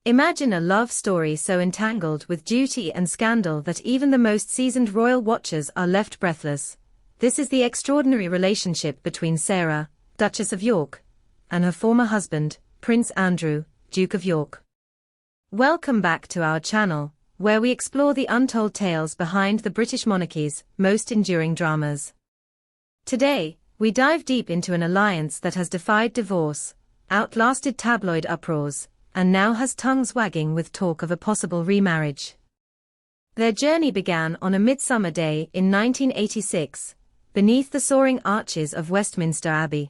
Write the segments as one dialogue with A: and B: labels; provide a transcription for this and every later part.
A: Imagine a love story so entangled with duty and scandal that even the most seasoned royal watchers are left breathless. This is the extraordinary relationship between Sarah, Duchess of York, and her former husband, Prince Andrew, Duke of York. Welcome back to our channel, where we explore the untold tales behind the British monarchy's most enduring dramas. Today, we dive deep into an alliance that has defied divorce, outlasted tabloid uproars, and now has tongues wagging with talk of a possible remarriage. Their journey began on a midsummer day in 1986, beneath the soaring arches of Westminster Abbey.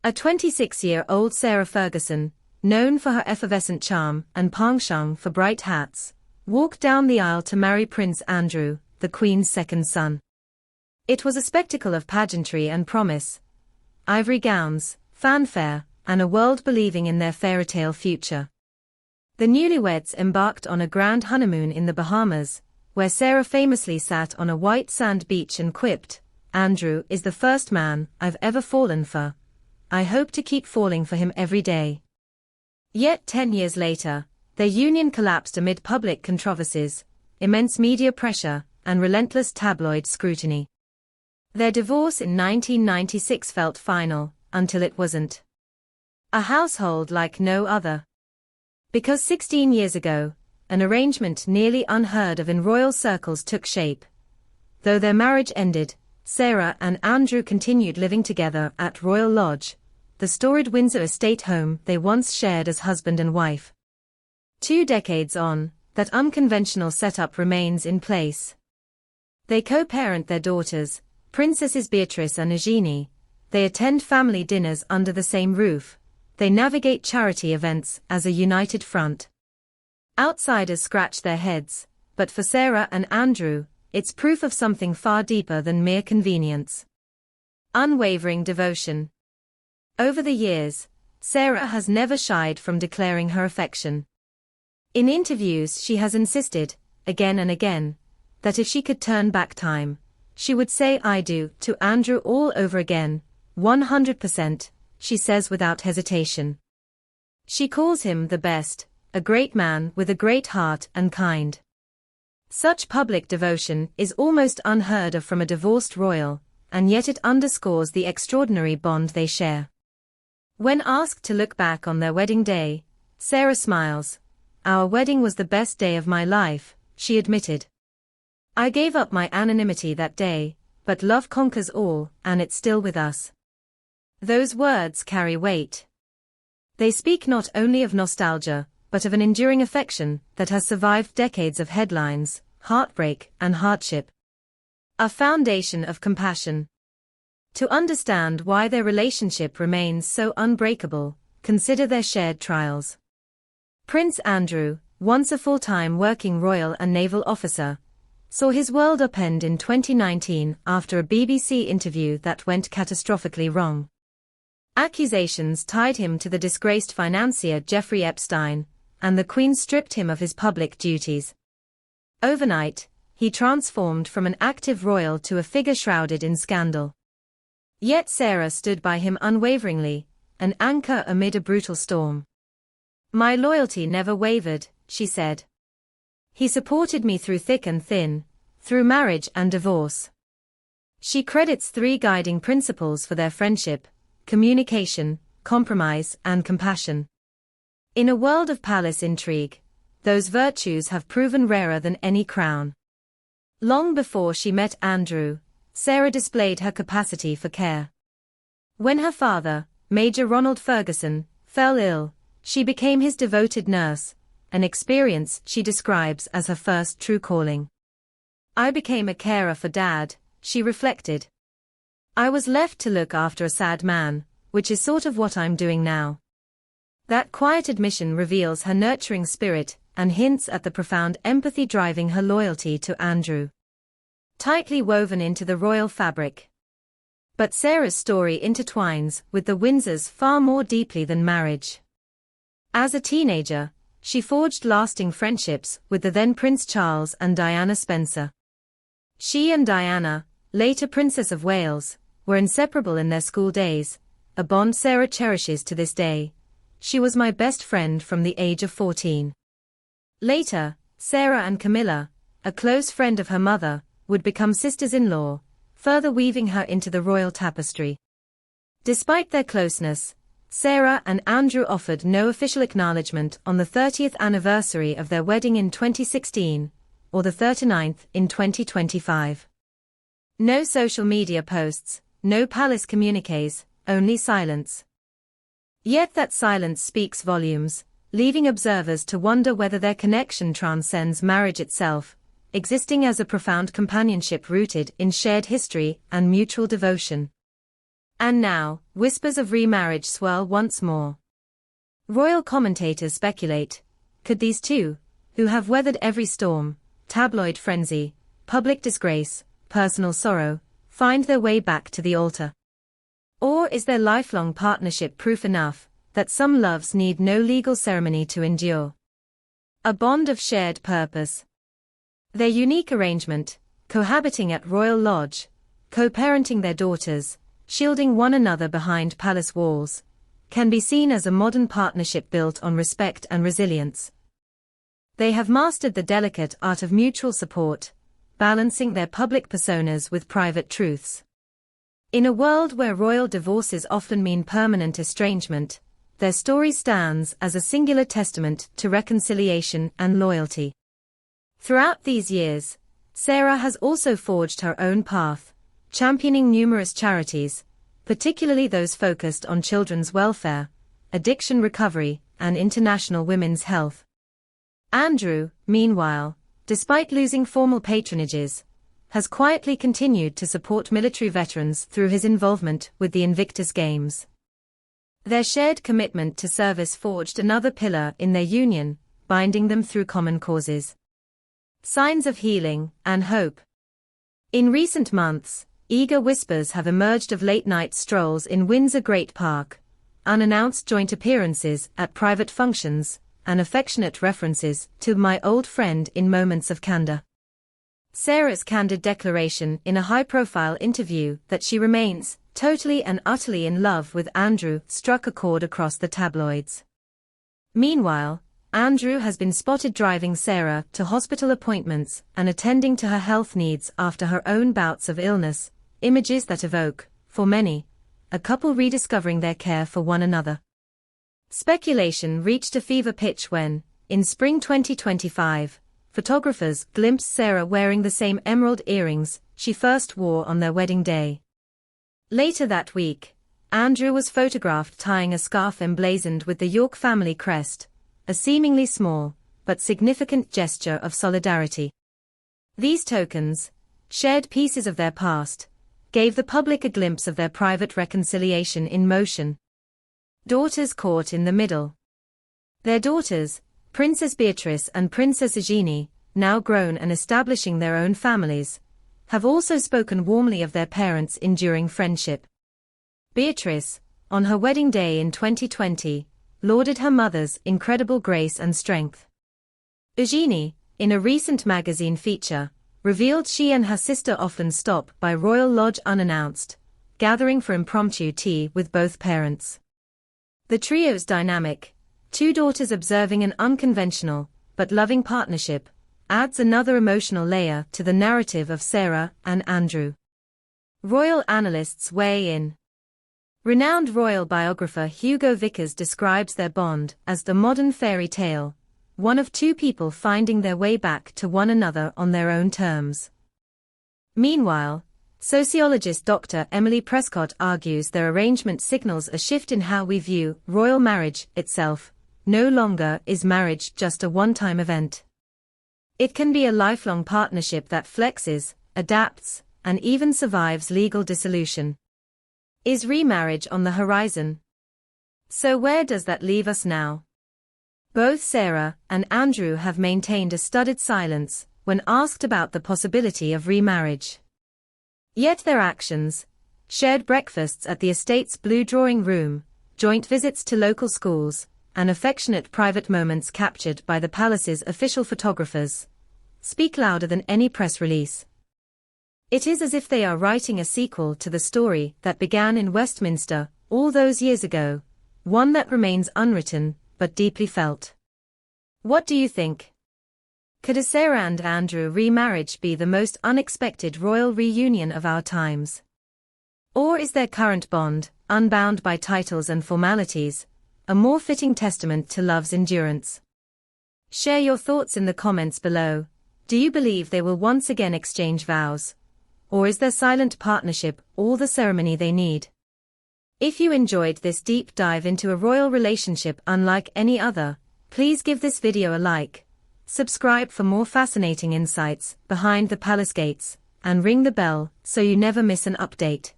A: A 26-year-old Sarah Ferguson, known for her effervescent charm and penchant for bright hats, walked down the aisle to marry Prince Andrew, the Queen's second son. It was a spectacle of pageantry and promise. Ivory gowns, fanfare, and a world believing in their fairy-tale future. The newlyweds embarked on a grand honeymoon in the Bahamas, where Sarah famously sat on a white sand beach and quipped, "Andrew is the first man I've ever fallen for. I hope to keep falling for him every day." Yet 10 years later, their union collapsed amid public controversies, immense media pressure, and relentless tabloid scrutiny. Their divorce in 1996 felt final, until it wasn't. A household like no other. Because 16 years ago, an arrangement nearly unheard of in royal circles took shape. Though their marriage ended, Sarah and Andrew continued living together at Royal Lodge, the storied Windsor estate home they once shared as husband and wife. 2 decades on, that unconventional setup remains in place. They co-parent their daughters, Princesses Beatrice and Eugenie. They attend family dinners under the same roof. They navigate charity events as a united front. Outsiders scratch their heads, but for Sarah and Andrew, it's proof of something far deeper than mere convenience. Unwavering devotion. Over the years, Sarah has never shied from declaring her affection. In interviews she has insisted, again and again, that if she could turn back time, she would say "I do" to Andrew all over again, 100%. She says without hesitation. She calls him the best, a great man with a great heart and kind. Such public devotion is almost unheard of from a divorced royal, and yet it underscores the extraordinary bond they share. When asked to look back on their wedding day, Sarah smiles. "Our wedding was the best day of my life," she admitted. "I gave up my anonymity that day, but love conquers all, and it's still with us." Those words carry weight. They speak not only of nostalgia, but of an enduring affection that has survived decades of headlines, heartbreak, and hardship. A foundation of compassion. To understand why their relationship remains so unbreakable, consider their shared trials. Prince Andrew, once a full-time working royal and naval officer, saw his world upend in 2019 after a BBC interview that went catastrophically wrong. Accusations tied him to the disgraced financier Jeffrey Epstein, and the Queen stripped him of his public duties. Overnight, he transformed from an active royal to a figure shrouded in scandal. Yet Sarah stood by him unwaveringly, an anchor amid a brutal storm. "My loyalty never wavered," she said. "He supported me through thick and thin, through marriage and divorce." She credits 3 guiding principles for their friendship: communication, compromise, and compassion. In a world of palace intrigue, those virtues have proven rarer than any crown. Long before she met Andrew, Sarah displayed her capacity for care. When her father, Major Ronald Ferguson, fell ill, she became his devoted nurse, an experience she describes as her first true calling. "I became a carer for Dad," she reflected. "I was left to look after a sad man, which is sort of what I'm doing now." That quiet admission reveals her nurturing spirit and hints at the profound empathy driving her loyalty to Andrew. Tightly woven into the royal fabric. But Sarah's story intertwines with the Windsors far more deeply than marriage. As a teenager, she forged lasting friendships with the then Prince Charles and Diana Spencer. She and Diana, later Princess of Wales, were inseparable in their school days, a bond Sarah cherishes to this day. "She was my best friend from the age of 14. Later, Sarah and Camilla, a close friend of her mother, would become sisters-in-law, further weaving her into the royal tapestry. Despite their closeness, Sarah and Andrew offered no official acknowledgement on the 30th anniversary of their wedding in 2016, or the 39th in 2025. No social media posts, no palace communiques, only silence. Yet that silence speaks volumes, leaving observers to wonder whether their connection transcends marriage itself, existing as a profound companionship rooted in shared history and mutual devotion. And now, whispers of remarriage swirl once more. Royal commentators speculate, could these two, who have weathered every storm, tabloid frenzy, public disgrace, personal sorrow, find their way back to the altar? Or is their lifelong partnership proof enough that some loves need no legal ceremony to endure? A bond of shared purpose. Their unique arrangement, cohabiting at Royal Lodge, co-parenting their daughters, shielding one another behind palace walls, can be seen as a modern partnership built on respect and resilience. They have mastered the delicate art of mutual support, balancing their public personas with private truths. In a world where royal divorces often mean permanent estrangement, their story stands as a singular testament to reconciliation and loyalty. Throughout these years, Sarah has also forged her own path, championing numerous charities, particularly those focused on children's welfare, addiction recovery, and international women's health. Andrew, meanwhile, despite losing formal patronages, has quietly continued to support military veterans through his involvement with the Invictus Games. Their shared commitment to service forged another pillar in their union, binding them through common causes. Signs of healing and hope. In recent months, eager whispers have emerged of late-night strolls in Windsor Great Park, unannounced joint appearances at private functions, and affectionate references to "my old friend" in moments of candor. Sarah's candid declaration in a high-profile interview that she remains totally and utterly in love with Andrew struck a chord across the tabloids. Meanwhile, Andrew has been spotted driving Sarah to hospital appointments and attending to her health needs after her own bouts of illness, images that evoke, for many, a couple rediscovering their care for one another. Speculation reached a fever pitch when, in spring 2025, photographers glimpsed Sarah wearing the same emerald earrings she first wore on their wedding day. Later that week, Andrew was photographed tying a scarf emblazoned with the York family crest, a seemingly small, but significant gesture of solidarity. These tokens, shared pieces of their past, gave the public a glimpse of their private reconciliation in motion. Daughters caught in the middle. Their daughters, Princess Beatrice and Princess Eugenie, now grown and establishing their own families, have also spoken warmly of their parents' enduring friendship. Beatrice, on her wedding day in 2020, lauded her mother's incredible grace and strength. Eugenie, in a recent magazine feature, revealed she and her sister often stop by Royal Lodge unannounced, gathering for impromptu tea with both parents. The trio's dynamic, two daughters observing an unconventional, but loving partnership, adds another emotional layer to the narrative of Sarah and Andrew. Royal analysts weigh in. Renowned royal biographer Hugo Vickers describes their bond as the modern fairy tale, one of two people finding their way back to one another on their own terms. Meanwhile, sociologist Dr. Emily Prescott argues their arrangement signals a shift in how we view royal marriage itself. No longer is marriage just a one-time event. It can be a lifelong partnership that flexes, adapts, and even survives legal dissolution. Is remarriage on the horizon? So where does that leave us now? Both Sarah and Andrew have maintained a studied silence when asked about the possibility of remarriage. Yet their actions, shared breakfasts at the estate's blue drawing room, joint visits to local schools, and affectionate private moments captured by the palace's official photographers, speak louder than any press release. It is as if they are writing a sequel to the story that began in Westminster all those years ago, one that remains unwritten, but deeply felt. What do you think? Could a Sarah and Andrew remarriage be the most unexpected royal reunion of our times? Or is their current bond, unbound by titles and formalities, a more fitting testament to love's endurance? Share your thoughts in the comments below. Do you believe they will once again exchange vows? Or is their silent partnership all the ceremony they need? If you enjoyed this deep dive into a royal relationship unlike any other, please give this video a like, subscribe for more fascinating insights behind the palace gates, and ring the bell so you never miss an update.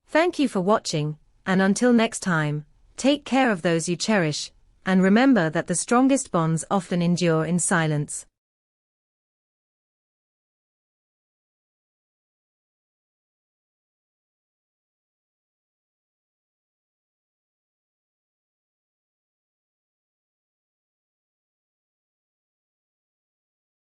A: Thank you for watching, and until next time, take care of those you cherish, and remember that the strongest bonds often endure in silence.